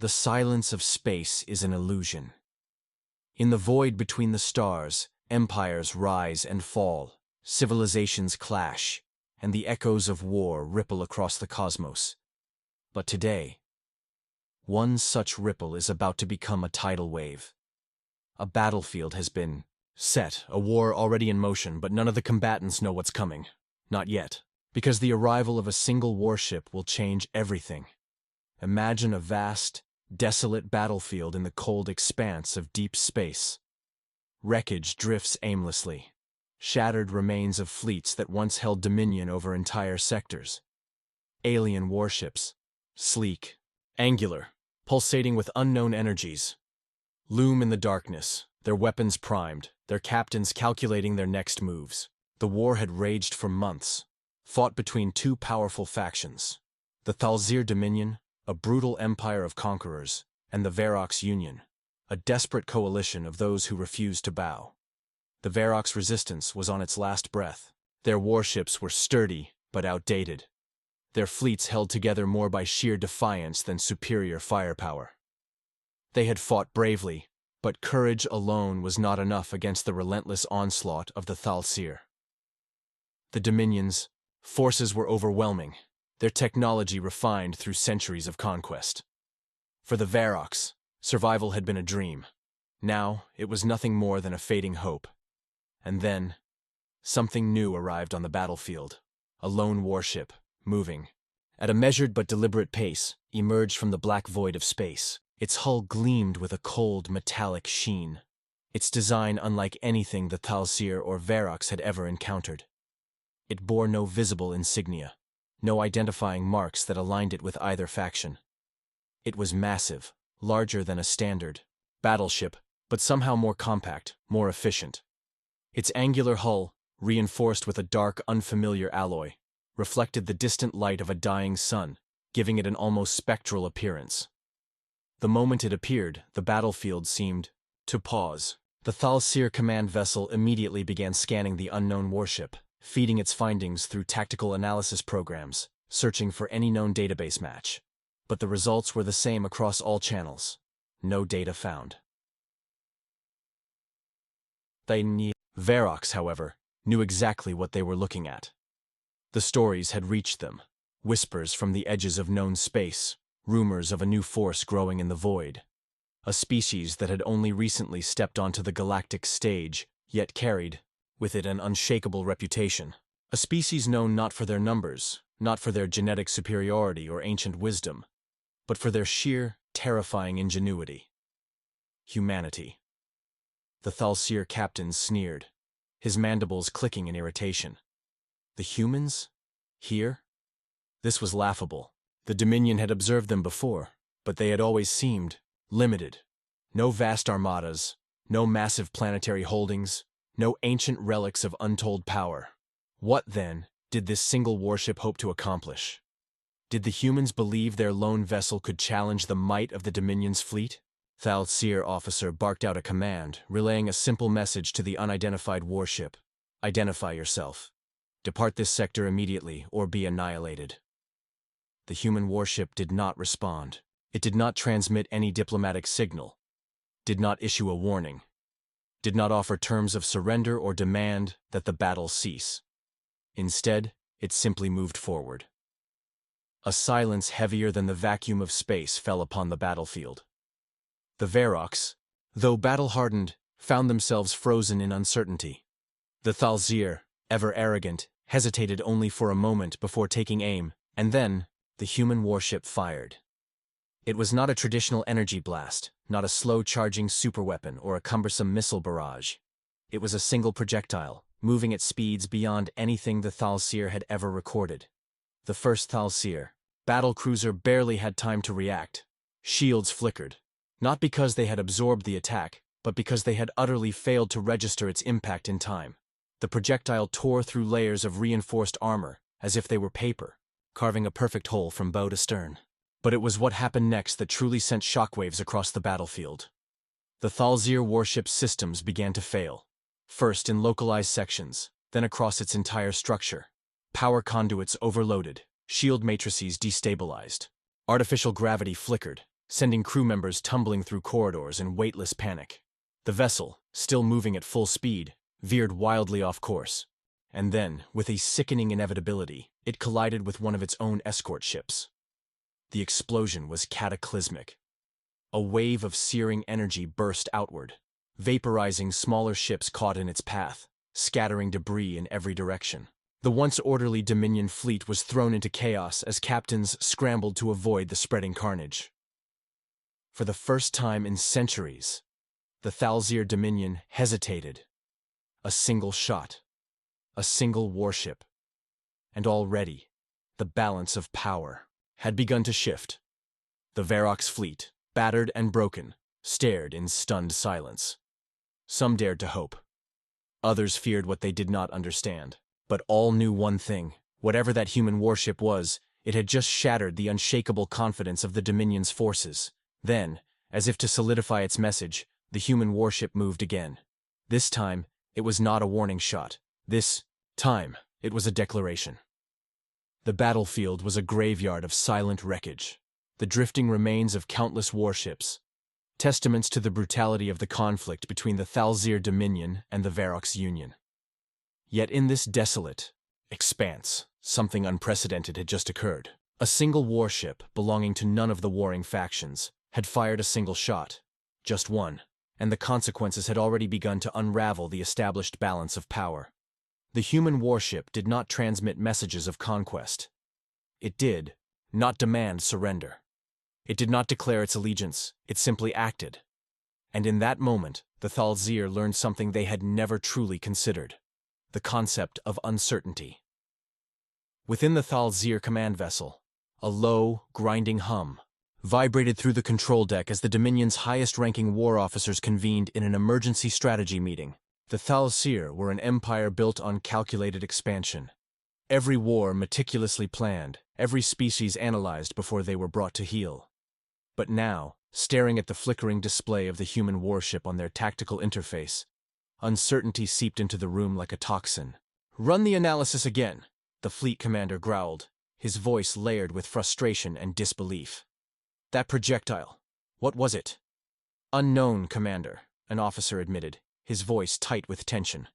The silence of space is an illusion. In the void between the stars, empires rise and fall, civilizations clash, and the echoes of war ripple across the cosmos. But today, one such ripple is about to become a tidal wave. A battlefield has been set, a war already in motion, but none of the combatants know what's coming. Not yet, because the arrival of a single warship will change everything. Imagine a vast, desolate battlefield in the cold expanse of deep space. Wreckage drifts aimlessly, shattered remains of fleets that once held dominion over entire sectors. Alien warships, sleek, angular, pulsating with unknown energies, loom in the darkness, their weapons primed, their captains calculating their next moves. The war had raged for months, fought between two powerful factions: the Thalzir Dominion, a brutal empire of conquerors, and the Varrox Union, a desperate coalition of those who refused to bow. The Varrox resistance was on its last breath. Their warships were sturdy but outdated. Their fleets held together more by sheer defiance than superior firepower. They had fought bravely, but courage alone was not enough against the relentless onslaught of the Thalzir. The Dominion's forces were overwhelming, their technology refined through centuries of conquest. For the Varrox, survival had been a dream. Now, it was nothing more than a fading hope. And then, something new arrived on the battlefield. A lone warship, moving, at a measured but deliberate pace, emerged from the black void of space. Its hull gleamed with a cold, metallic sheen, its design unlike anything the Thalzir or Varrox had ever encountered. It bore no visible insignia, no identifying marks that aligned it with either faction. It was massive, larger than a standard battleship, but somehow more compact, more efficient. Its angular hull, reinforced with a dark, unfamiliar alloy, reflected the distant light of a dying sun, giving it an almost spectral appearance. The moment it appeared, the battlefield seemed to pause. The Thalzir command vessel immediately began scanning the unknown warship, feeding its findings through tactical analysis programs, searching for any known database match. But the results were the same across all channels. No data found. Varrox, however, knew exactly what they were looking at. The stories had reached them, whispers from the edges of known space, rumors of a new force growing in the void. A species that had only recently stepped onto the galactic stage, yet carried with it an unshakable reputation. A species known not for their numbers, not for their genetic superiority or ancient wisdom, but for their sheer, terrifying ingenuity. Humanity. The Thalzir captain sneered, his mandibles clicking in irritation. The humans? Here? This was laughable. The Dominion had observed them before, but they had always seemed limited. No vast armadas, no massive planetary holdings, no ancient relics of untold power. What, then, did this single warship hope to accomplish? Did the humans believe their lone vessel could challenge the might of the Dominion's fleet? Thalzir officer barked out a command, relaying a simple message to the unidentified warship. Identify yourself. Depart this sector immediately, or be annihilated. The human warship did not respond. It did not transmit any diplomatic signal, did not issue a warning, did not offer terms of surrender or demand that the battle cease. Instead, it simply moved forward. A silence heavier than the vacuum of space fell upon the battlefield. The Varrox, though battle-hardened, found themselves frozen in uncertainty. The Thalzir, ever arrogant, hesitated only for a moment before taking aim, and then the human warship fired. It was not a traditional energy blast, not a slow-charging superweapon or a cumbersome missile barrage. It was a single projectile, moving at speeds beyond anything the Thalzir had ever recorded. The first Thalzir battlecruiser barely had time to react. Shields flickered, not because they had absorbed the attack, but because they had utterly failed to register its impact in time. The projectile tore through layers of reinforced armor, as if they were paper, carving a perfect hole from bow to stern. But it was what happened next that truly sent shockwaves across the battlefield. The Thalzir warship's systems began to fail, first in localized sections, then across its entire structure. Power conduits overloaded, shield matrices destabilized. Artificial gravity flickered, sending crew members tumbling through corridors in weightless panic. The vessel, still moving at full speed, veered wildly off course. And then, with a sickening inevitability, it collided with one of its own escort ships. The explosion was cataclysmic. A wave of searing energy burst outward, vaporizing smaller ships caught in its path, scattering debris in every direction. The once orderly Dominion fleet was thrown into chaos as captains scrambled to avoid the spreading carnage. For the first time in centuries, the Thalzir Dominion hesitated. A single shot, a single warship, and already the balance of power had begun to shift. The Varrock's fleet, battered and broken, stared in stunned silence. Some dared to hope. Others feared what they did not understand. But all knew one thing. Whatever that human warship was, it had just shattered the unshakable confidence of the Dominion's forces. Then, as if to solidify its message, the human warship moved again. This time, it was not a warning shot. This time, it was a declaration. The battlefield was a graveyard of silent wreckage. The drifting remains of countless warships, testaments to the brutality of the conflict between the Thalzir Dominion and the Varrock's Union. Yet in this desolate expanse, something unprecedented had just occurred. A single warship, belonging to none of the warring factions, had fired a single shot. Just one. And the consequences had already begun to unravel the established balance of power. The human warship did not transmit messages of conquest. It did not demand surrender. It did not declare its allegiance. It simply acted. And in that moment, the Thalzir learned something they had never truly considered. The concept of uncertainty. Within the Thalzir command vessel, a low, grinding hum vibrated through the control deck as the Dominion's highest-ranking war officers convened in an emergency strategy meeting. The Thalzir were an empire built on calculated expansion. Every war meticulously planned, every species analyzed before they were brought to heel. But now, staring at the flickering display of the human warship on their tactical interface, uncertainty seeped into the room like a toxin. "Run the analysis again," the fleet commander growled, his voice layered with frustration and disbelief. "That projectile, what was it?" "Unknown, Commander," an officer admitted, his voice tight with tension.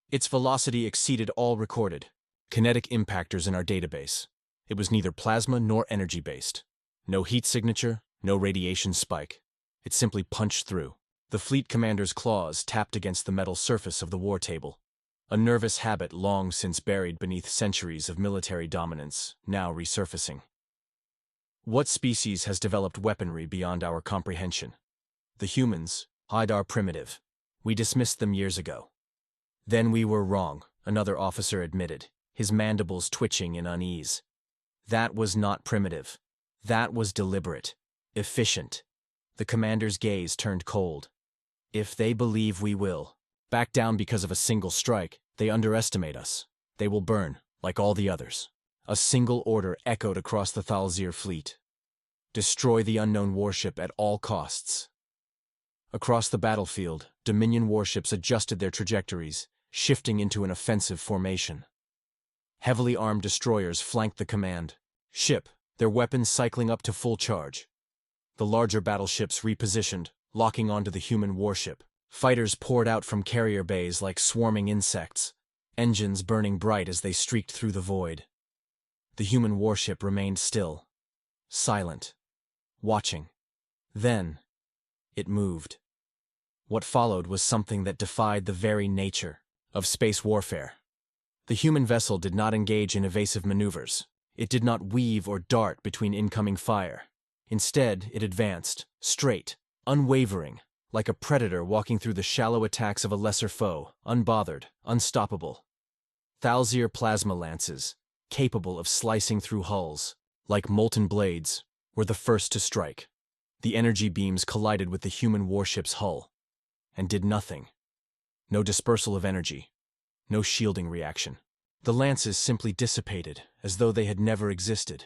"Its velocity exceeded all recorded kinetic impactors in our database. It was neither plasma nor energy-based. No heat signature, no radiation spike. It simply punched through." The fleet commander's claws tapped against the metal surface of the war table, a nervous habit long since buried beneath centuries of military dominance, now resurfacing. "What species has developed weaponry beyond our comprehension? The humans are primitive. We dismissed them years ago." "Then we were wrong," another officer admitted, his mandibles twitching in unease. "That was not primitive. That was deliberate, efficient." The commander's gaze turned cold. "If they believe we will back down because of a single strike, they underestimate us. They will burn, like all the others." A single order echoed across the Thalzir fleet. Destroy the unknown warship at all costs. Across the battlefield, Dominion warships adjusted their trajectories, shifting into an offensive formation. Heavily armed destroyers flanked the command ship, their weapons cycling up to full charge. The larger battleships repositioned, locking onto the human warship. Fighters poured out from carrier bays like swarming insects, engines burning bright as they streaked through the void. The human warship remained still, silent, watching. Then, it moved. What followed was something that defied the very nature of space warfare. The human vessel did not engage in evasive maneuvers. It did not weave or dart between incoming fire. Instead, it advanced, straight, unwavering, like a predator walking through the shallow attacks of a lesser foe, unbothered, unstoppable. Thalzir plasma lances, capable of slicing through hulls, like molten blades, were the first to strike. The energy beams collided with the human warship's hull, and did nothing. No dispersal of energy, no shielding reaction. The lances simply dissipated, as though they had never existed.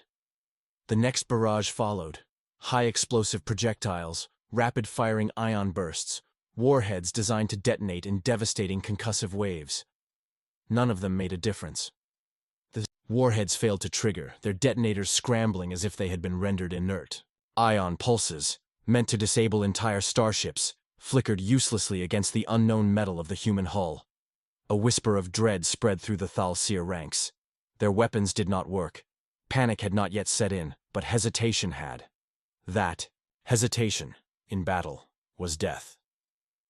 The next barrage followed. High-explosive projectiles, rapid-firing ion bursts, warheads designed to detonate in devastating concussive waves. None of them made a difference. The warheads failed to trigger, their detonators scrambling as if they had been rendered inert. Ion pulses, meant to disable entire starships, flickered uselessly against the unknown metal of the human hull. A whisper of dread spread through the Thal'Sir ranks. Their weapons did not work. Panic had not yet set in, but hesitation had. That hesitation, in battle, was death.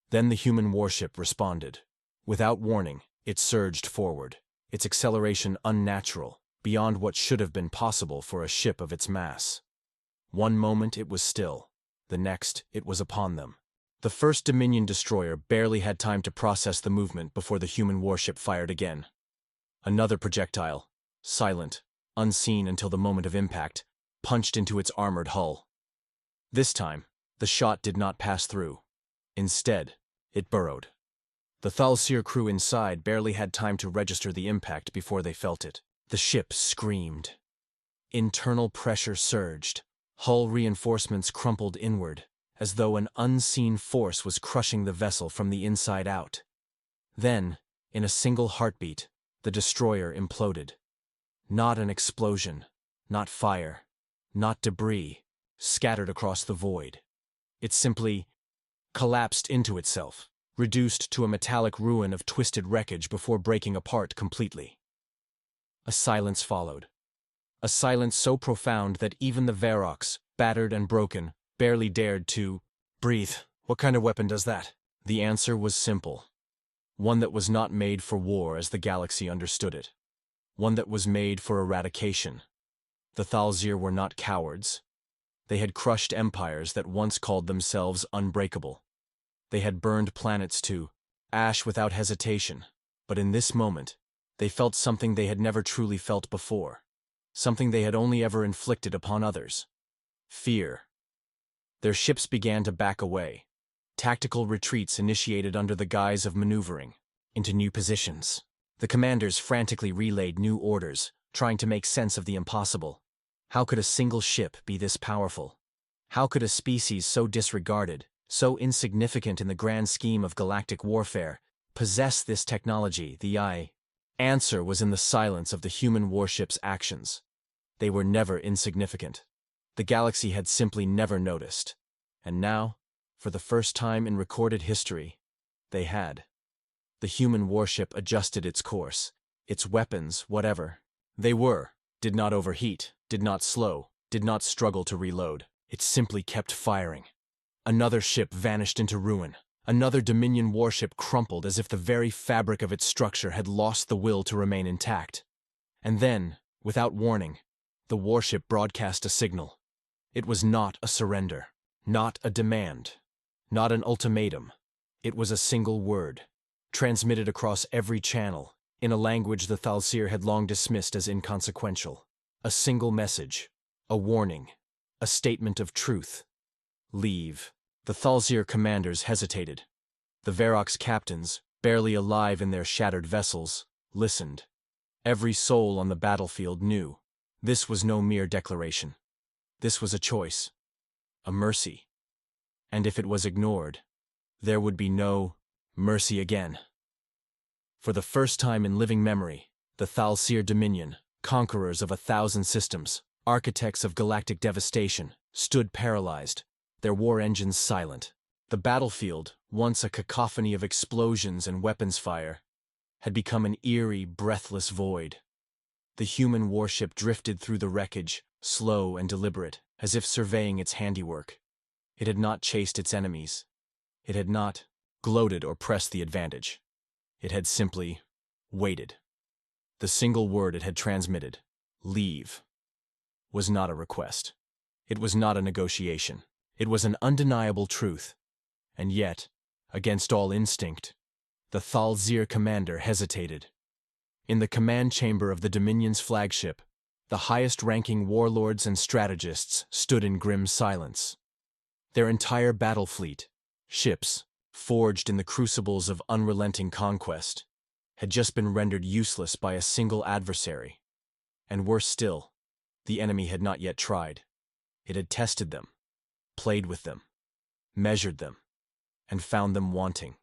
Then the human warship responded. Without warning, it surged forward, its acceleration unnatural, beyond what should have been possible for a ship of its mass. One moment it was still, the next it was upon them. The first Dominion destroyer barely had time to process the movement before the human warship fired again. Another projectile, silent, unseen until the moment of impact, punched into its armored hull. This time, the shot did not pass through. Instead, it burrowed. The Thal'Sir crew inside barely had time to register the impact before they felt it. The ship screamed. Internal pressure surged. Hull reinforcements crumpled inward, as though an unseen force was crushing the vessel from the inside out. Then, in a single heartbeat, the destroyer imploded. Not an explosion, not fire, not debris, scattered across the void. It simply collapsed into itself, reduced to a metallic ruin of twisted wreckage before breaking apart completely. A silence followed. A silence so profound that even the Varrocs, battered and broken, barely dared to breathe. What kind of weapon does that? The answer was simple. One that was not made for war as the galaxy understood it. One that was made for eradication. The Thal'Sir were not cowards. They had crushed empires that once called themselves unbreakable. They had burned planets to ash without hesitation. But in this moment, they felt something they had never truly felt before. Something they had only ever inflicted upon others. Fear. Their ships began to back away. Tactical retreats initiated under the guise of maneuvering into new positions. The commanders frantically relayed new orders, trying to make sense of the impossible. How could a single ship be this powerful? How could a species so disregarded, so insignificant in the grand scheme of galactic warfare, possess this technology? The answer was in the silence of the human warship's actions. They were never insignificant. The galaxy had simply never noticed. And now, for the first time in recorded history, they had. The human warship adjusted its course. Its weapons, whatever they were, did not overheat, did not slow, did not struggle to reload. It simply kept firing. Another ship vanished into ruin. Another Dominion warship crumpled as if the very fabric of its structure had lost the will to remain intact. And then, without warning, the warship broadcast a signal. It was not a surrender, not a demand, not an ultimatum. It was a single word, transmitted across every channel, in a language the Thal'Sir had long dismissed as inconsequential. A single message, a warning, a statement of truth. Leave. The Thal'Sir commanders hesitated. The Varrocs captains, barely alive in their shattered vessels, listened. Every soul on the battlefield knew. This was no mere declaration. This was a choice, a mercy. And if it was ignored, there would be no mercy again. For the first time in living memory, the Thal'Sir Dominion, conquerors of 1,000 systems, architects of galactic devastation, stood paralyzed, their war engines silent. The battlefield, once a cacophony of explosions and weapons fire, had become an eerie, breathless void. The human warship drifted through the wreckage, slow and deliberate, as if surveying its handiwork. It had not chased its enemies. It had not gloated or pressed the advantage. It had simply waited. The single word it had transmitted, leave, was not a request. It was not a negotiation. It was an undeniable truth. And yet, against all instinct, the Thal'Sir commander hesitated. In the command chamber of the Dominion's flagship, the highest-ranking warlords and strategists stood in grim silence. Their entire battle fleet, ships, forged in the crucibles of unrelenting conquest, had just been rendered useless by a single adversary. And worse still, the enemy had not yet tried. It had tested them, played with them, measured them, and found them wanting.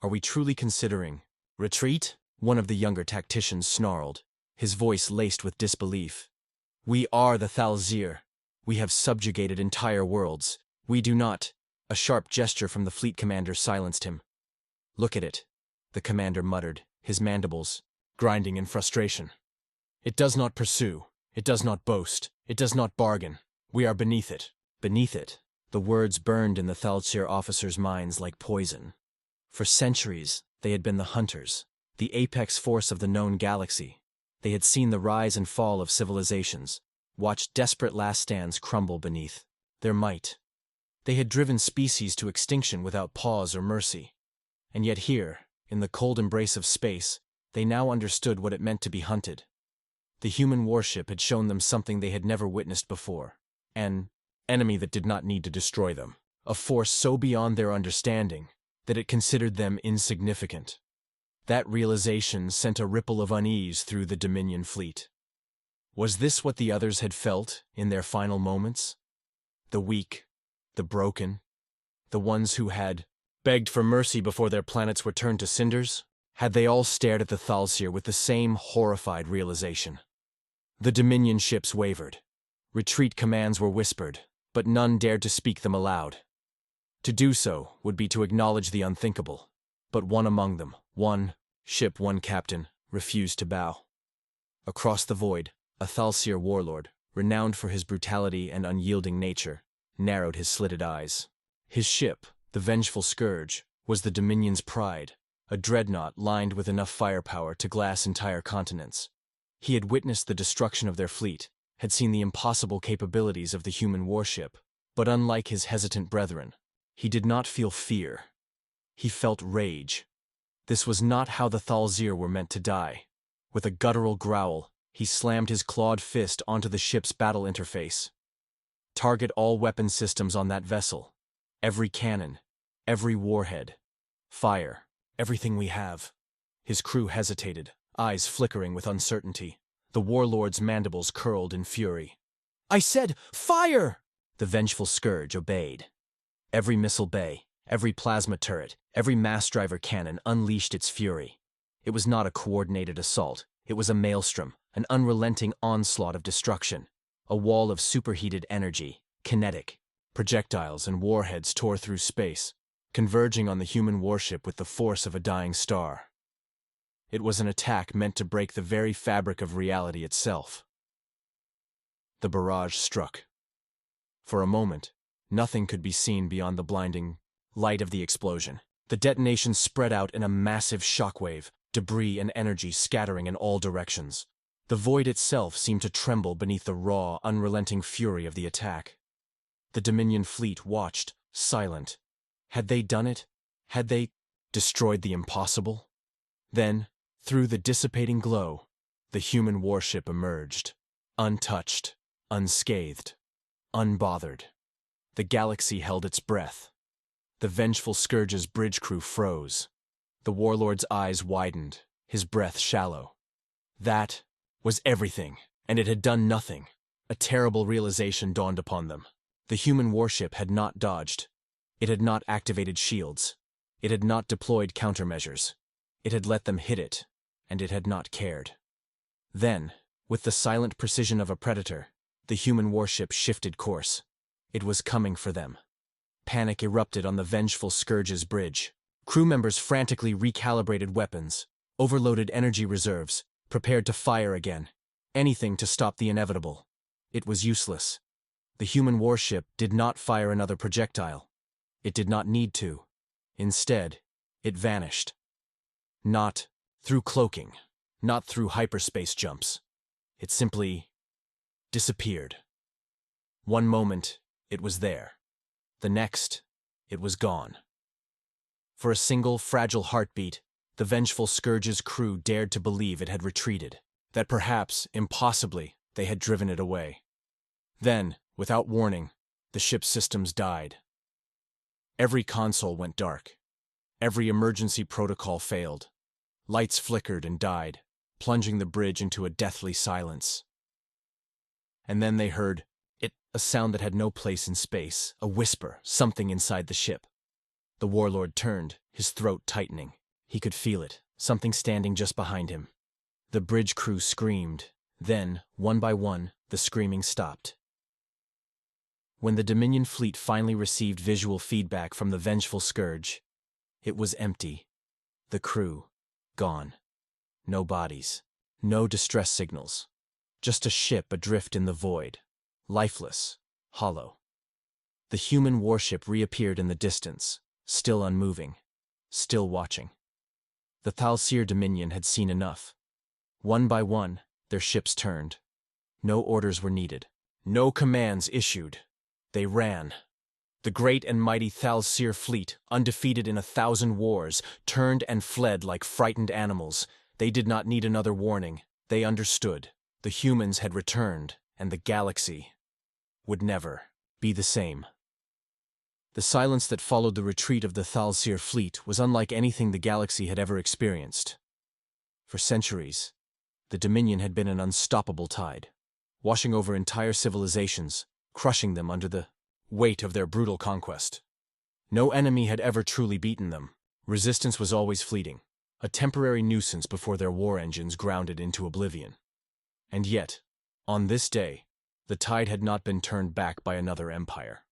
Are we truly considering retreat? One of the younger tacticians snarled, his voice laced with disbelief. We are the Thal'Sir. We have subjugated entire worlds. We do not. A sharp gesture from the fleet commander silenced him. Look at it, the commander muttered, his mandibles grinding in frustration. It does not pursue. It does not boast. It does not bargain. We are beneath it. Beneath it. The words burned in the Thalsir officers' minds like poison. For centuries, they had been the hunters, the apex force of the known galaxy. They had seen the rise and fall of civilizations, watched desperate last stands crumble beneath their might. They had driven species to extinction without pause or mercy. And yet here, in the cold embrace of space, they now understood what it meant to be hunted. The human warship had shown them something they had never witnessed before. An enemy that did not need to destroy them. A force so beyond their understanding that it considered them insignificant. That realization sent a ripple of unease through the Dominion fleet. Was this what the others had felt in their final moments? The weak, the broken, the ones who had begged for mercy before their planets were turned to cinders? Had they all stared at the Thalsir with the same horrified realization? The Dominion ships wavered. Retreat commands were whispered, but none dared to speak them aloud. To do so would be to acknowledge the unthinkable. But one among them, one ship, one captain, refused to bow. Across the void, a Thalsir warlord, renowned for his brutality and unyielding nature, narrowed his slitted eyes. His ship, the Vengeful Scourge, was the Dominion's pride, a dreadnought lined with enough firepower to glass entire continents. He had witnessed the destruction of their fleet, had seen the impossible capabilities of the human warship, but unlike his hesitant brethren, he did not feel fear. He felt rage. This was not how the Thalsir were meant to die. With a guttural growl, he slammed his clawed fist onto the ship's battle interface. Target all weapon systems on that vessel. Every cannon, every warhead. Fire, everything we have. His crew hesitated, eyes flickering with uncertainty. The warlord's mandibles curled in fury. "I said, fire!" The Vengeful Scourge obeyed. Every missile bay, every plasma turret, every mass driver cannon unleashed its fury. It was not a coordinated assault. It was a maelstrom, an unrelenting onslaught of destruction. A wall of superheated energy, kinetic. Projectiles and warheads tore through space, converging on the human warship with the force of a dying star. It was an attack meant to break the very fabric of reality itself. The barrage struck. For a moment, nothing could be seen beyond the blinding light of the explosion. The detonation spread out in a massive shockwave, debris and energy scattering in all directions. The void itself seemed to tremble beneath the raw, unrelenting fury of the attack. The Dominion fleet watched, silent. Had they done it? Had they destroyed the impossible? Then, through the dissipating glow, the human warship emerged, untouched, unscathed, unbothered. The galaxy held its breath. The Vengeful Scourge's bridge crew froze. The warlord's eyes widened, his breath shallow. That was everything, and it had done nothing. A terrible realization dawned upon them. The human warship had not dodged. It had not activated shields. It had not deployed countermeasures. It had let them hit it, and it had not cared. Then, with the silent precision of a predator, the human warship shifted course. It was coming for them. Panic erupted on the Vengeful Scourge's bridge. Crew members frantically recalibrated weapons, overloaded energy reserves, prepared to fire again. Anything to stop the inevitable. It was useless. The human warship did not fire another projectile. It did not need to. Instead, it vanished. Not through cloaking, not through hyperspace jumps. It simply disappeared. One moment, it was there. The next, it was gone. For a single fragile heartbeat, the Vengeful Scourge's crew dared to believe it had retreated, that perhaps, impossibly, they had driven it away. Then, without warning, the ship's systems died. Every console went dark. Every emergency protocol failed. Lights flickered and died, plunging the bridge into a deathly silence. And then they heard it, a sound that had no place in space, a whisper, something inside the ship. The warlord turned, his throat tightening. He could feel it, something standing just behind him. The bridge crew screamed. Then, one by one, the screaming stopped. When the Dominion fleet finally received visual feedback from the vengeful scourge, it was empty. The crew, gone. No bodies. No distress signals. Just a ship adrift in the void. Lifeless. Hollow. The human warship reappeared in the distance, still unmoving. Still watching. The Thalsir Dominion had seen enough. One by one, their ships turned. No orders were needed. No commands issued. They ran. The great and mighty Thalsir fleet, undefeated in 1,000 wars, turned and fled like frightened animals. They did not need another warning. They understood. The humans had returned, and the galaxy would never be the same. The silence that followed the retreat of the Thalsir fleet was unlike anything the galaxy had ever experienced. For centuries, the Dominion had been an unstoppable tide, washing over entire civilizations, crushing them under the weight of their brutal conquest. No enemy had ever truly beaten them. Resistance was always fleeting, a temporary nuisance before their war engines grounded into oblivion. And yet, on this day, the tide had not been turned back by another empire.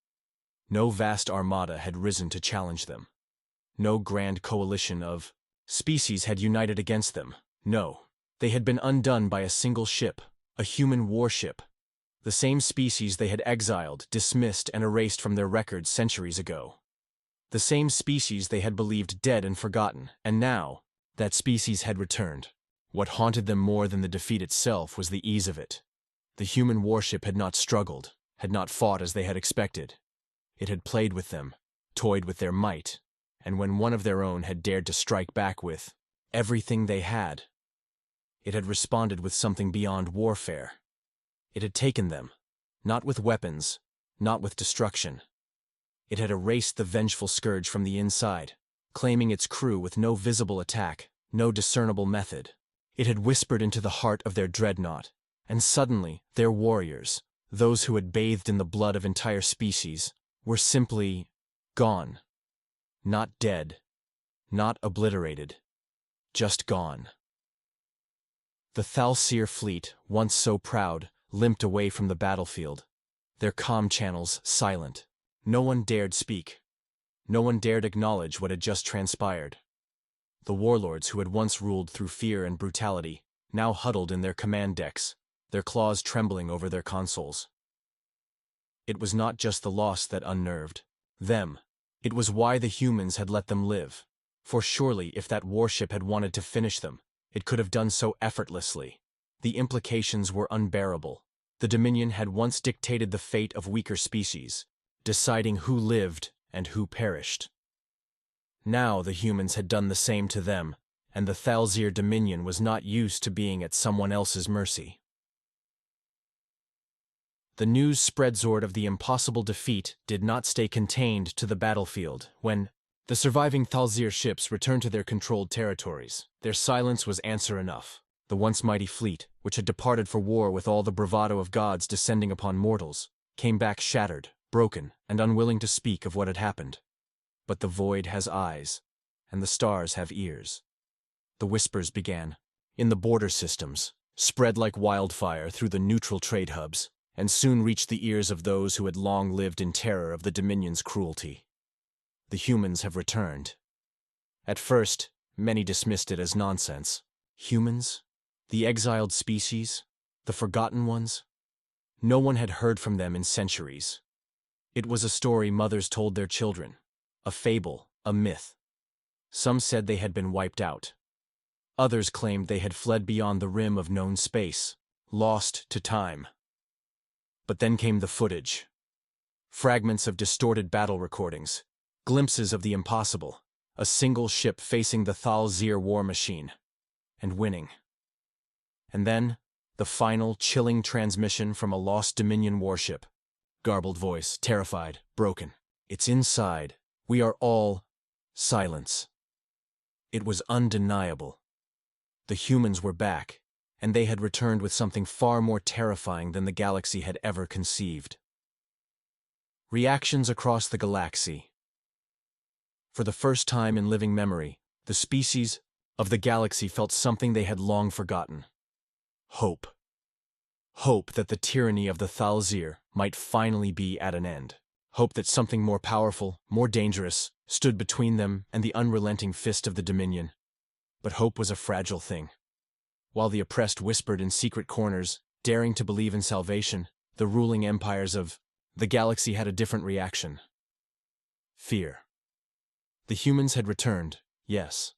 No vast armada had risen to challenge them. No grand coalition of species had united against them. No, they had been undone by a single ship, a human warship. The same species they had exiled, dismissed, and erased from their records centuries ago. The same species they had believed dead and forgotten, and now, that species had returned. What haunted them more than the defeat itself was the ease of it. The human warship had not struggled, had not fought as they had expected. It had played with them, toyed with their might, and when one of their own had dared to strike back with everything they had, it had responded with something beyond warfare. It had taken them, not with weapons, not with destruction. It had erased the vengeful scourge from the inside, claiming its crew with no visible attack, no discernible method. It had whispered into the heart of their dreadnought, and suddenly their warriors, those who had bathed in the blood of entire species, were simply gone. Not dead, not obliterated, just gone. The Thalsir fleet, once so proud, limped away from the battlefield, their comm channels silent. No one dared speak. No one dared acknowledge what had just transpired. The warlords who had once ruled through fear and brutality now huddled in their command decks, their claws trembling over their consoles. It was not just the loss that unnerved them. It was why the humans had let them live. For surely, if that warship had wanted to finish them, it could have done so effortlessly. The implications were unbearable. The Dominion had once dictated the fate of weaker species, deciding who lived and who perished. Now the humans had done the same to them, and the Thalsir Dominion was not used to being at someone else's mercy. The news spread of the impossible defeat did not stay contained to the battlefield. When the surviving Thalsir ships returned to their controlled territories, their silence was answer enough. The once mighty fleet, which had departed for war with all the bravado of gods descending upon mortals, came back shattered, broken, and unwilling to speak of what had happened. But the void has eyes, and the stars have ears. The whispers began, in the border systems, spread like wildfire through the neutral trade hubs, and soon reached the ears of those who had long lived in terror of the Dominion's cruelty. The humans have returned. At first, many dismissed it as nonsense. Humans? The exiled species? The forgotten ones? No one had heard from them in centuries. It was a story mothers told their children, a fable, a myth. Some said they had been wiped out. Others claimed they had fled beyond the rim of known space, lost to time. But then came the footage. Fragments of distorted battle recordings, glimpses of the impossible, a single ship facing the Thalsir war machine, and winning. And then, the final, chilling transmission from a lost Dominion warship. Garbled voice, terrified, broken. It's inside. We are all silence. It was undeniable. The humans were back, and they had returned with something far more terrifying than the galaxy had ever conceived. Reactions across the galaxy. For the first time in living memory, the species of the galaxy felt something they had long forgotten. Hope. Hope that the tyranny of the Thalzir might finally be at an end. Hope that something more powerful, more dangerous, stood between them and the unrelenting fist of the Dominion. But hope was a fragile thing. While the oppressed whispered in secret corners, daring to believe in salvation, the ruling empires of the galaxy had a different reaction. Fear. The humans had returned, yes.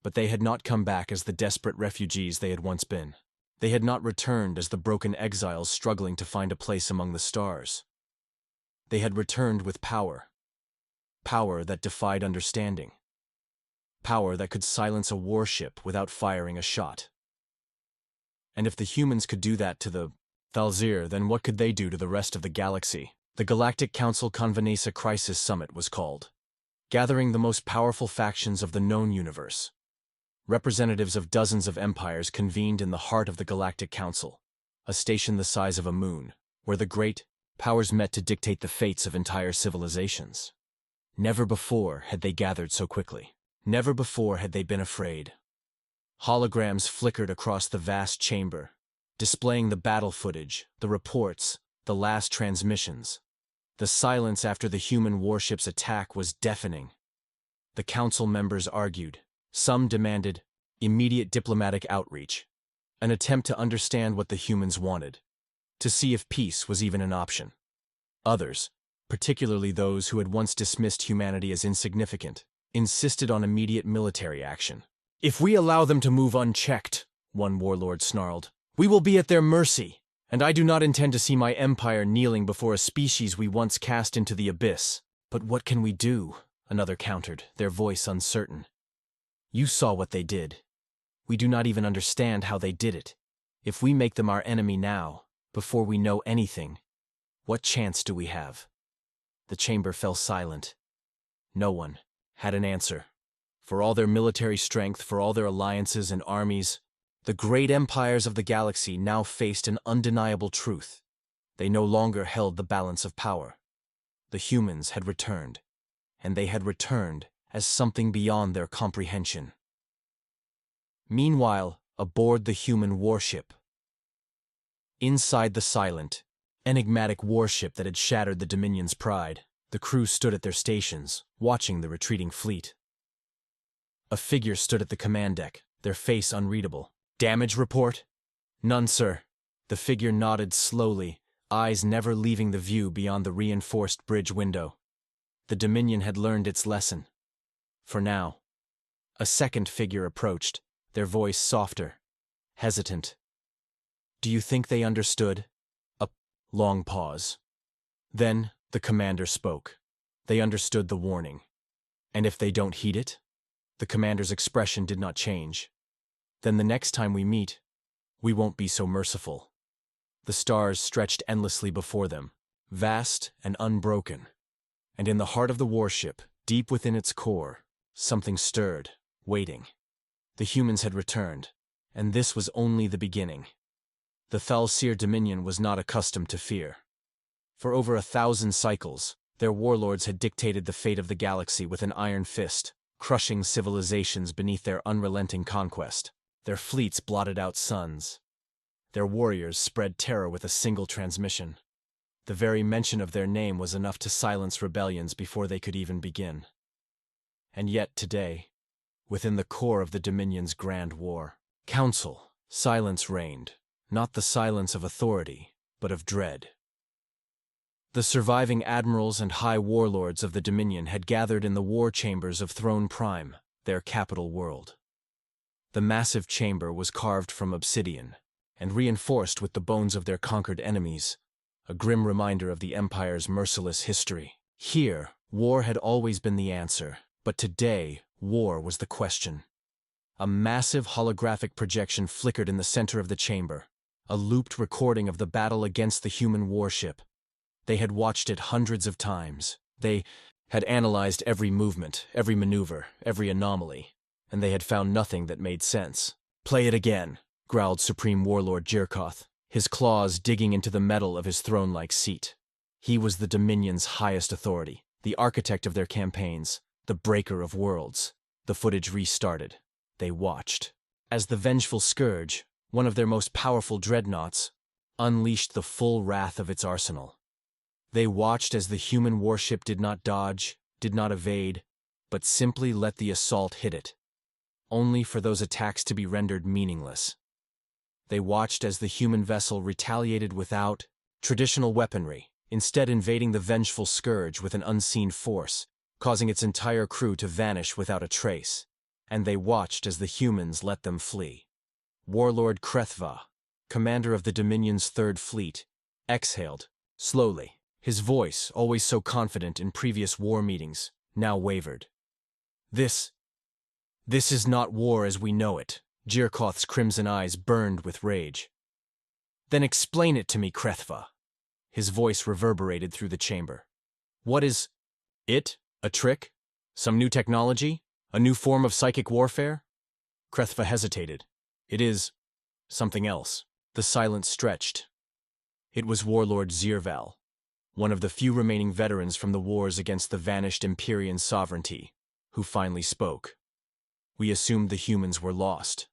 But they had not come back as the desperate refugees they had once been. They had not returned as the broken exiles struggling to find a place among the stars. They had returned with power. Power that defied understanding. Power that could silence a warship without firing a shot. And if the humans could do that to the Thalzir, then what could they do to the rest of the galaxy? The Galactic Council Convenesa Crisis Summit was called, gathering the most powerful factions of the known universe. Representatives of dozens of empires convened in the heart of the Galactic Council, a station the size of a moon, where the great powers met to dictate the fates of entire civilizations. Never before had they gathered so quickly. Never before had they been afraid. Holograms flickered across the vast chamber, displaying the battle footage, the reports, the last transmissions. The silence after the human warship's attack was deafening. The council members argued. Some demanded immediate diplomatic outreach, an attempt to understand what the humans wanted, to see if peace was even an option. Others, particularly those who had once dismissed humanity as insignificant, insisted on immediate military action. "If we allow them to move unchecked," one warlord snarled, "we will be at their mercy, and I do not intend to see my empire kneeling before a species we once cast into the abyss." "But what can we do?" another countered, their voice uncertain. "You saw what they did. We do not even understand how they did it. If we make them our enemy now, before we know anything, what chance do we have?" The chamber fell silent. No one had an answer. For all their military strength, for all their alliances and armies, the great empires of the galaxy now faced an undeniable truth. They no longer held the balance of power. The humans had returned, and they had returned as something beyond their comprehension. Meanwhile, aboard the human warship. Inside the silent, enigmatic warship that had shattered the Dominion's pride, the crew stood at their stations, watching the retreating fleet. A figure stood at the command deck, their face unreadable. "Damage report?" "None, sir." The figure nodded slowly, eyes never leaving the view beyond the reinforced bridge window. The Dominion had learned its lesson. For now. A second figure approached, their voice softer, hesitant. "Do you think they understood?" A long pause. Then the commander spoke. "They understood the warning. And if they don't heed it?" The commander's expression did not change. "Then the next time we meet, we won't be so merciful." The stars stretched endlessly before them, vast and unbroken. And in the heart of the warship, deep within its core, something stirred, waiting. The humans had returned, and this was only the beginning. The Thalzir Dominion was not accustomed to fear. For over 1,000 cycles, their warlords had dictated the fate of the galaxy with an iron fist, crushing civilizations beneath their unrelenting conquest. Their fleets blotted out suns. Their warriors spread terror with a single transmission. The very mention of their name was enough to silence rebellions before they could even begin. And yet today, within the core of the Dominion's grand war, council, silence reigned, not the silence of authority, but of dread. The surviving admirals and high warlords of the Dominion had gathered in the war chambers of Throne Prime, their capital world. The massive chamber was carved from obsidian, and reinforced with the bones of their conquered enemies, a grim reminder of the Empire's merciless history. Here, war had always been the answer, but today, war was the question. A massive holographic projection flickered in the center of the chamber, a looped recording of the battle against the human warship. They had watched it hundreds of times. They had analyzed every movement, every maneuver, every anomaly, and they had found nothing that made sense. "Play it again," growled Supreme Warlord Jirkoth, his claws digging into the metal of his throne-like seat. He was the Dominion's highest authority, the architect of their campaigns, the breaker of worlds. The footage restarted. They watched. As the vengeful Scourge, one of their most powerful dreadnoughts, unleashed the full wrath of its arsenal. They watched as the human warship did not dodge, did not evade, but simply let the assault hit it, only for those attacks to be rendered meaningless. They watched as the human vessel retaliated without traditional weaponry, instead invading the vengeful scourge with an unseen force, causing its entire crew to vanish without a trace. And they watched as the humans let them flee. Warlord Krethva, commander of the Dominion's Third Fleet, exhaled, slowly. His voice, always so confident in previous war meetings, now wavered. This is not war as we know it. Jirkoth's crimson eyes burned with rage. Then explain it to me, Krethva. His voice reverberated through the chamber. What is it? A trick? Some new technology? A new form of psychic warfare? Krethva hesitated. It is something else. The silence stretched. It was Warlord Zirval, one of the few remaining veterans from the wars against the vanished Empyrean sovereignty, who finally spoke. We assumed the humans were lost,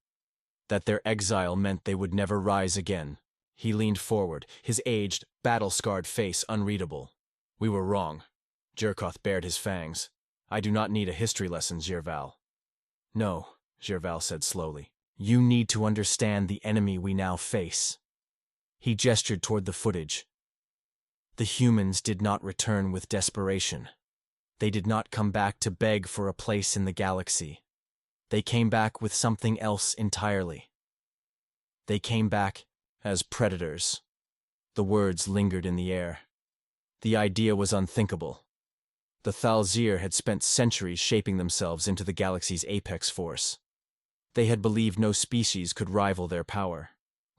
that their exile meant they would never rise again. He leaned forward, his aged, battle-scarred face unreadable. We were wrong. Jirkoth bared his fangs. I do not need a history lesson, Zirval. No, Zirval said slowly. You need to understand the enemy we now face. He gestured toward the footage. The humans did not return with desperation. They did not come back to beg for a place in the galaxy. They came back with something else entirely. They came back as predators. The words lingered in the air. The idea was unthinkable. The Thalzir had spent centuries shaping themselves into the galaxy's apex force. They had believed no species could rival their power,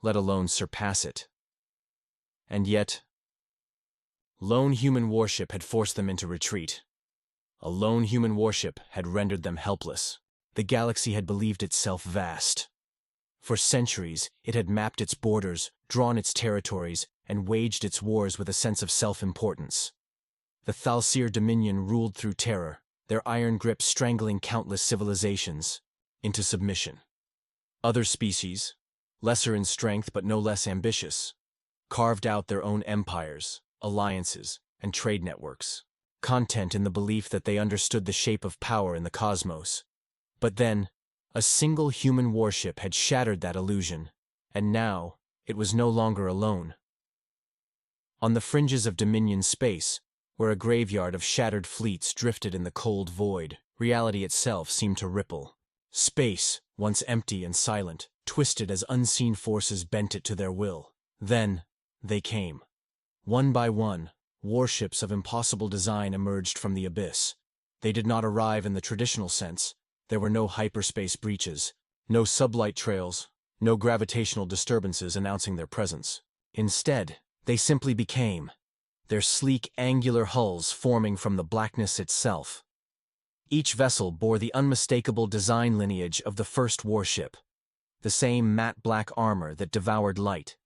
let alone surpass it. And yet, lone human warship had forced them into retreat. A lone human warship had rendered them helpless. The galaxy had believed itself vast. For centuries, it had mapped its borders, drawn its territories, and waged its wars with a sense of self-importance. The Thalzir Dominion ruled through terror, their iron grip strangling countless civilizations into submission. Other species, lesser in strength but no less ambitious, carved out their own empires, alliances, and trade networks, content in the belief that they understood the shape of power in the cosmos. But then, a single human warship had shattered that illusion, and now it was no longer alone. On the fringes of Dominion space, where a graveyard of shattered fleets drifted in the cold void, reality itself seemed to ripple. Space, once empty and silent, twisted as unseen forces bent it to their will. Then, they came. One by one, warships of impossible design emerged from the abyss. They did not arrive in the traditional sense. There were no hyperspace breaches, no sublight trails, no gravitational disturbances announcing their presence. Instead, they simply became, their sleek, angular hulls forming from the blackness itself. Each vessel bore the unmistakable design lineage of the first warship, the same matte black armor that devoured light,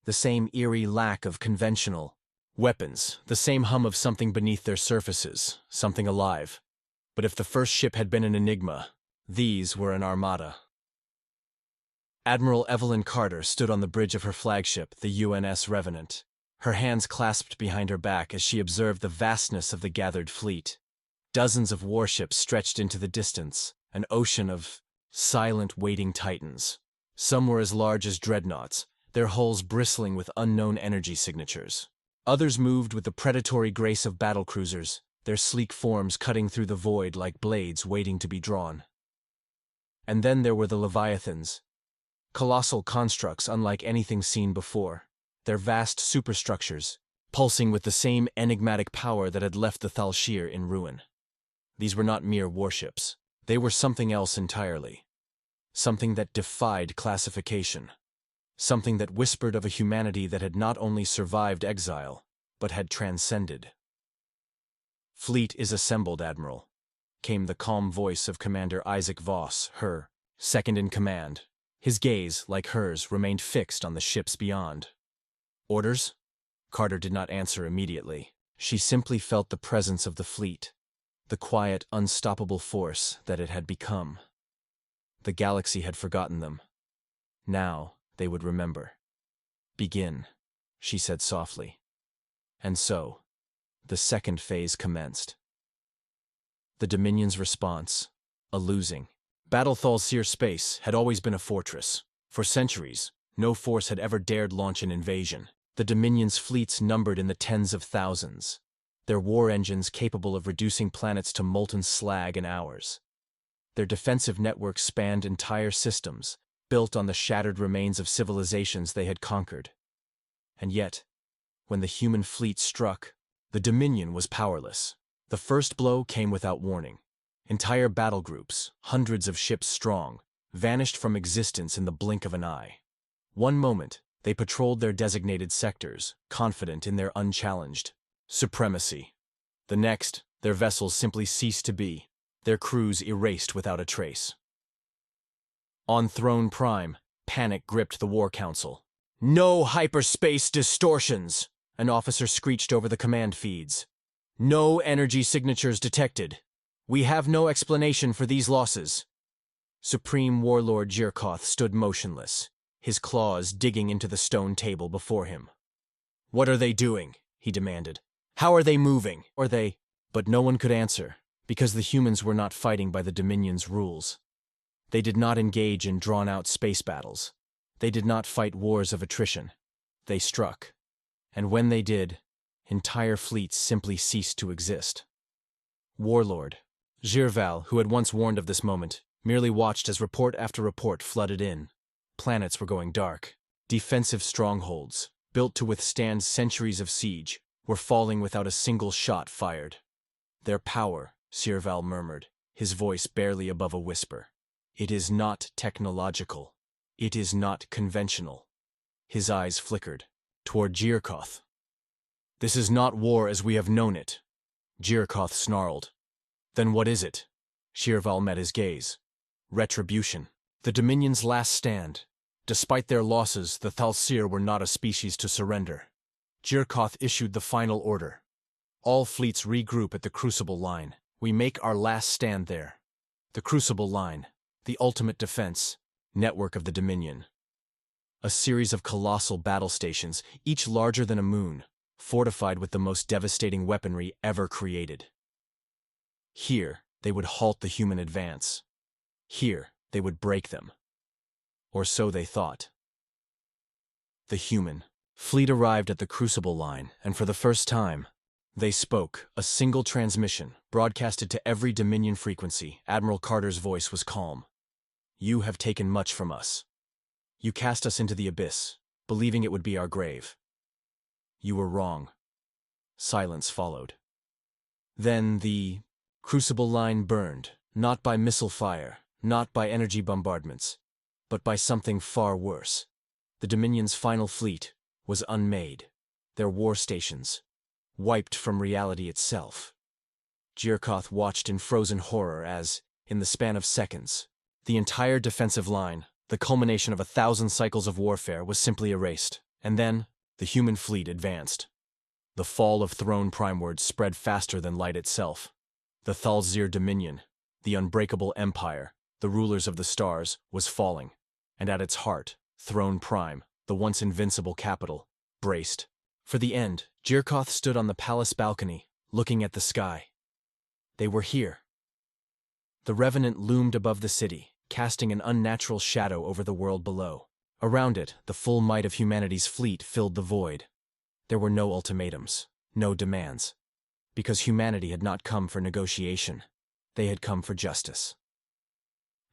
the same eerie lack of conventional weapons, the same hum of something beneath their surfaces, something alive. But if the first ship had been an enigma, these were an armada. Admiral Evelyn Carter stood on the bridge of her flagship, the UNS Revenant, her hands clasped behind her back as she observed the vastness of the gathered fleet. Dozens of warships stretched into the distance, an ocean of silent, waiting titans. Some were as large as dreadnoughts, their hulls bristling with unknown energy signatures. Others moved with the predatory grace of battlecruisers, their sleek forms cutting through the void like blades waiting to be drawn. And then there were the Leviathans, colossal constructs unlike anything seen before, their vast superstructures pulsing with the same enigmatic power that had left the Thalzir in ruin. These were not mere warships. They were something else entirely. Something that defied classification. Something that whispered of a humanity that had not only survived exile, but had transcended. "Fleet is assembled, Admiral," came the calm voice of Commander Isaac Voss, her second-in-command. His gaze, like hers, remained fixed on the ships beyond. "Orders?" Carter did not answer immediately. She simply felt the presence of the fleet, the quiet, unstoppable force that it had become. The galaxy had forgotten them. Now they would remember. Begin. she said softly. And so, the second phase commenced. The Dominion's response, a losing. Battle Thalsir space had always been a fortress. For centuries, no force had ever dared launch an invasion. The Dominion's fleets numbered in the tens of thousands, their war engines capable of reducing planets to molten slag in hours. Their defensive networks spanned entire systems, built on the shattered remains of civilizations they had conquered. And yet, when the human fleet struck, the Dominion was powerless. The first blow came without warning. Entire battle groups, hundreds of ships strong, vanished from existence in the blink of an eye. One moment, they patrolled their designated sectors, confident in their unchallenged supremacy. The next, their vessels simply ceased to be, their crews erased without a trace. On Throne Prime, panic gripped the War Council. "No hyperspace distortions!" an officer screeched over the command feeds. "No energy signatures detected. We have no explanation for these losses." Supreme Warlord Jirkoth stood motionless, his claws digging into the stone table before him. "What are they doing?" he demanded. "How are they moving? Are they—" But no one could answer, because the humans were not fighting by the Dominion's rules. They did not engage in drawn-out space battles. They did not fight wars of attrition. They struck. And when they did, entire fleets simply ceased to exist. Warlord Jirval, who had once warned of this moment, merely watched as report after report flooded in. Planets were going dark. Defensive strongholds, built to withstand centuries of siege, were falling without a single shot fired. "Their power," Jirval murmured, his voice barely above a whisper. "It is not technological. It is not conventional." His eyes flickered toward Jirkoth. "This is not war as we have known it," Jirkoth snarled. "Then what is it?" Jirval met his gaze. "Retribution. The Dominion's last stand. Despite their losses, the Thalsir were not a species to surrender." Jirkoth issued the final order. "All fleets regroup at the Crucible Line. We make our last stand there." The Crucible Line, the ultimate defense network of the Dominion. A series of colossal battle stations, each larger than a moon, fortified with the most devastating weaponry ever created. Here, they would halt the human advance. Here, they would break them. Or so they thought. The human fleet arrived at the Crucible Line, and for the first time, they spoke. A single transmission, broadcasted to every Dominion frequency. Admiral Carter's voice was calm. "You have taken much from us. You cast us into the abyss, believing it would be our grave. You were wrong." Silence followed. Then the Crucible Line burned, not by missile fire, not by energy bombardments, but by something far worse. The Dominion's final fleet was unmade, their war stations wiped from reality itself. Jirkoth watched in frozen horror as, in the span of seconds, the entire defensive line, the culmination of 1,000 cycles of warfare, was simply erased. And then, the human fleet advanced. The fall of Throne Primeward spread faster than light itself. The Thalsir Dominion, the unbreakable empire, the rulers of the stars, was falling. And at its heart, Throne Prime, the once invincible capital, braced. For the end, Jirkoth stood on the palace balcony, looking at the sky. They were here. The Revenant loomed above the city, casting an unnatural shadow over the world below. Around it, the full might of humanity's fleet filled the void. There were no ultimatums, no demands. Because humanity had not come for negotiation. They had come for justice.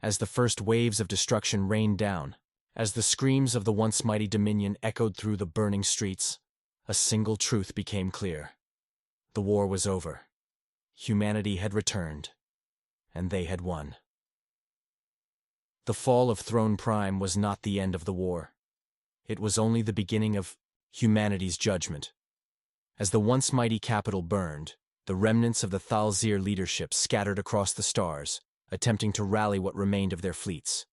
As the first waves of destruction rained down, as the screams of the once mighty Dominion echoed through the burning streets, a single truth became clear. The war was over. Humanity had returned, and they had won. The fall of Throne Prime was not the end of the war. It was only the beginning of humanity's judgment. As the once mighty capital burned, the remnants of the Thalsir leadership scattered across the stars, attempting to rally what remained of their fleets.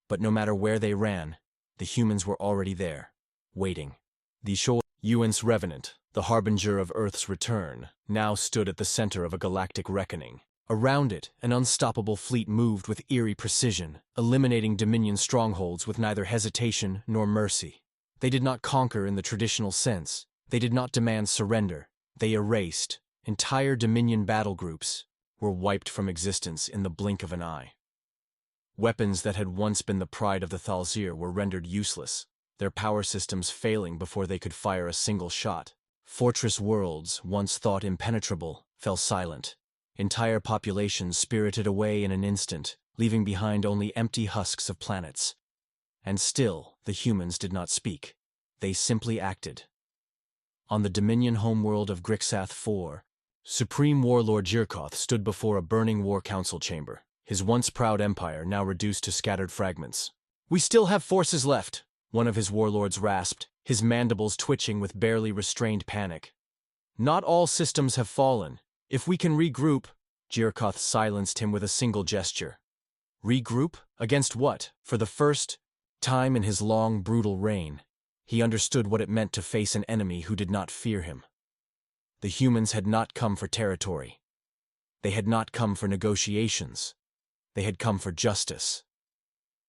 But no matter where they ran, the humans were already there, waiting. The UN's Revenant, the harbinger of Earth's return, now stood at the center of a galactic reckoning. Around it, an unstoppable fleet moved with eerie precision, eliminating Dominion strongholds with neither hesitation nor mercy. They did not conquer in the traditional sense. They did not demand surrender. They erased. Entire Dominion battle groups were wiped from existence in the blink of an eye. Weapons that had once been the pride of the Thalzir were rendered useless, their power systems failing before they could fire a single shot. Fortress worlds, once thought impenetrable, fell silent. Entire populations spirited away in an instant, leaving behind only empty husks of planets. And still, the humans did not speak. They simply acted. On the Dominion homeworld of Grixath IV, Supreme Warlord Jirkoth stood before a burning war council chamber, his once proud empire now reduced to scattered fragments. "We still have forces left," one of his warlords rasped, his mandibles twitching with barely restrained panic. "Not all systems have fallen. If we can regroup," Jirkoth silenced him with a single gesture. Regroup? Against what? For the first time in his long, brutal reign, he understood what it meant to face an enemy who did not fear him. The humans had not come for territory. They had not come for negotiations. They had come for justice.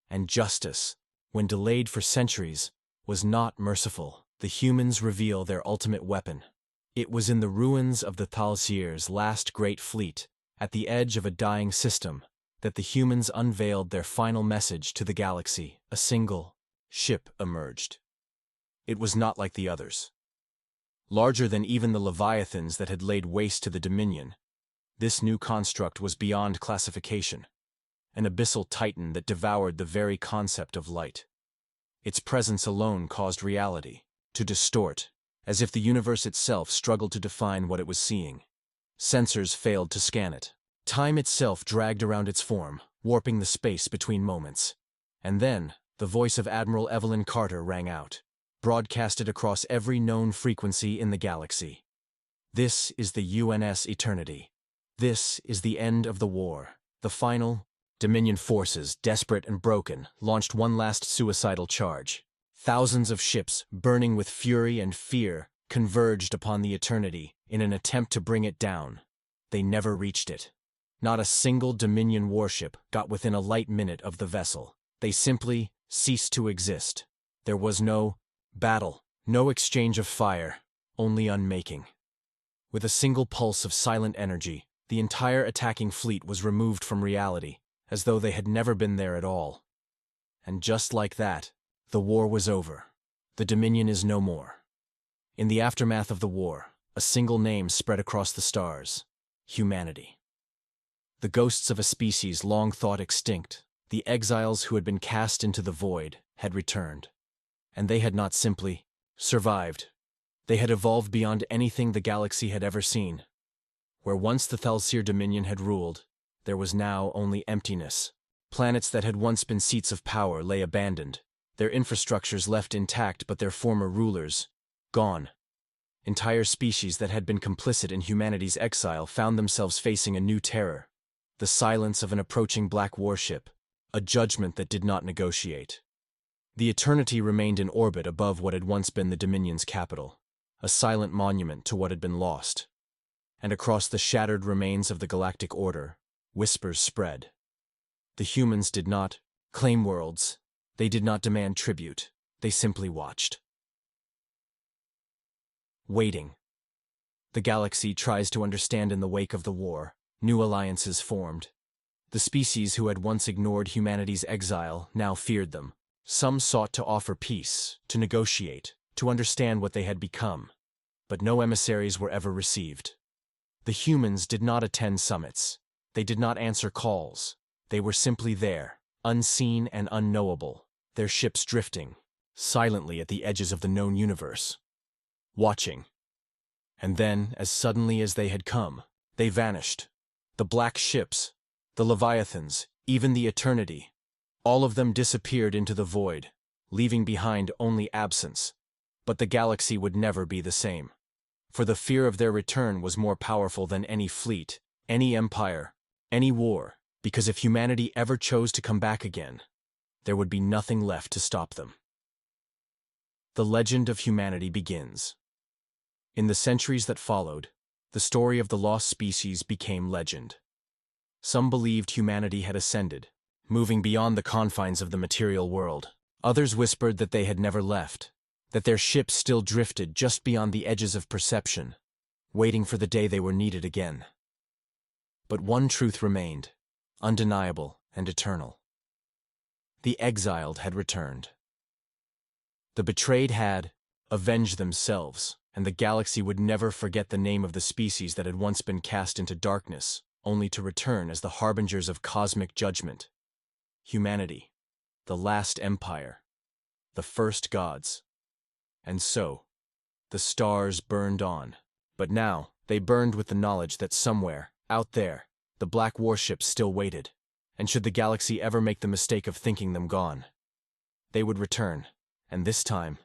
And justice, when delayed for centuries, was not merciful. The humans reveal their ultimate weapon. It was in the ruins of the Thalzir's last great fleet, at the edge of a dying system, that the humans unveiled their final message to the galaxy. A single ship emerged. It was not like the others. Larger than even the leviathans that had laid waste to the Dominion, this new construct was beyond classification, an abyssal titan that devoured the very concept of light. Its presence alone caused reality to distort, as if the universe itself struggled to define what it was seeing. Sensors failed to scan it. Time itself dragged around its form, warping the space between moments. And then, the voice of Admiral Evelyn Carter rang out, broadcasted across every known frequency in the galaxy. "This is the UNS Eternity. This is the end of the war. The final." Dominion forces, desperate and broken, launched one last suicidal charge. Thousands of ships, burning with fury and fear, converged upon the Eternity in an attempt to bring it down. They never reached it. Not a single Dominion warship got within a light minute of the vessel. They simply ceased to exist. There was no battle, no exchange of fire, only unmaking. With a single pulse of silent energy, the entire attacking fleet was removed from reality, as though they had never been there at all. And just like that, the war was over. The Dominion is no more. In the aftermath of the war, a single name spread across the stars: humanity. The ghosts of a species long thought extinct, the exiles who had been cast into the void, had returned. And they had not simply survived. They had evolved beyond anything the galaxy had ever seen. Where once the Thalzir Dominion had ruled, there was now only emptiness. Planets that had once been seats of power lay abandoned, their infrastructures left intact but their former rulers gone. Entire species that had been complicit in humanity's exile found themselves facing a new terror: the silence of an approaching black warship, a judgment that did not negotiate. The Eternity remained in orbit above what had once been the Dominion's capital, a silent monument to what had been lost. And across the shattered remains of the galactic order, whispers spread. The humans did not claim worlds. They did not demand tribute. They simply watched. Waiting. The galaxy tries to understand in the wake of the war. New alliances formed. The species who had once ignored humanity's exile now feared them. Some sought to offer peace, to negotiate, to understand what they had become. But no emissaries were ever received. The humans did not attend summits. They did not answer calls. They were simply there, unseen and unknowable, their ships drifting, silently at the edges of the known universe. Watching. And then, as suddenly as they had come, they vanished. The black ships, the leviathans, even the Eternity, all of them disappeared into the void, leaving behind only absence. But the galaxy would never be the same. For the fear of their return was more powerful than any fleet, any empire, any war, because if humanity ever chose to come back again, there would be nothing left to stop them. The legend of humanity begins. In the centuries that followed, the story of the lost species became legend. Some believed humanity had ascended, moving beyond the confines of the material world. Others whispered that they had never left, that their ship still drifted just beyond the edges of perception, waiting for the day they were needed again. But one truth remained, undeniable and eternal. The exiled had returned. The betrayed had avenged themselves, and the galaxy would never forget the name of the species that had once been cast into darkness, only to return as the harbingers of cosmic judgment. Humanity, the last empire, the first gods. And so, the stars burned on. But now, they burned with the knowledge that somewhere, out there, the black warships still waited. And should the galaxy ever make the mistake of thinking them gone, they would return, and this time,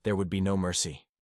there would be no mercy.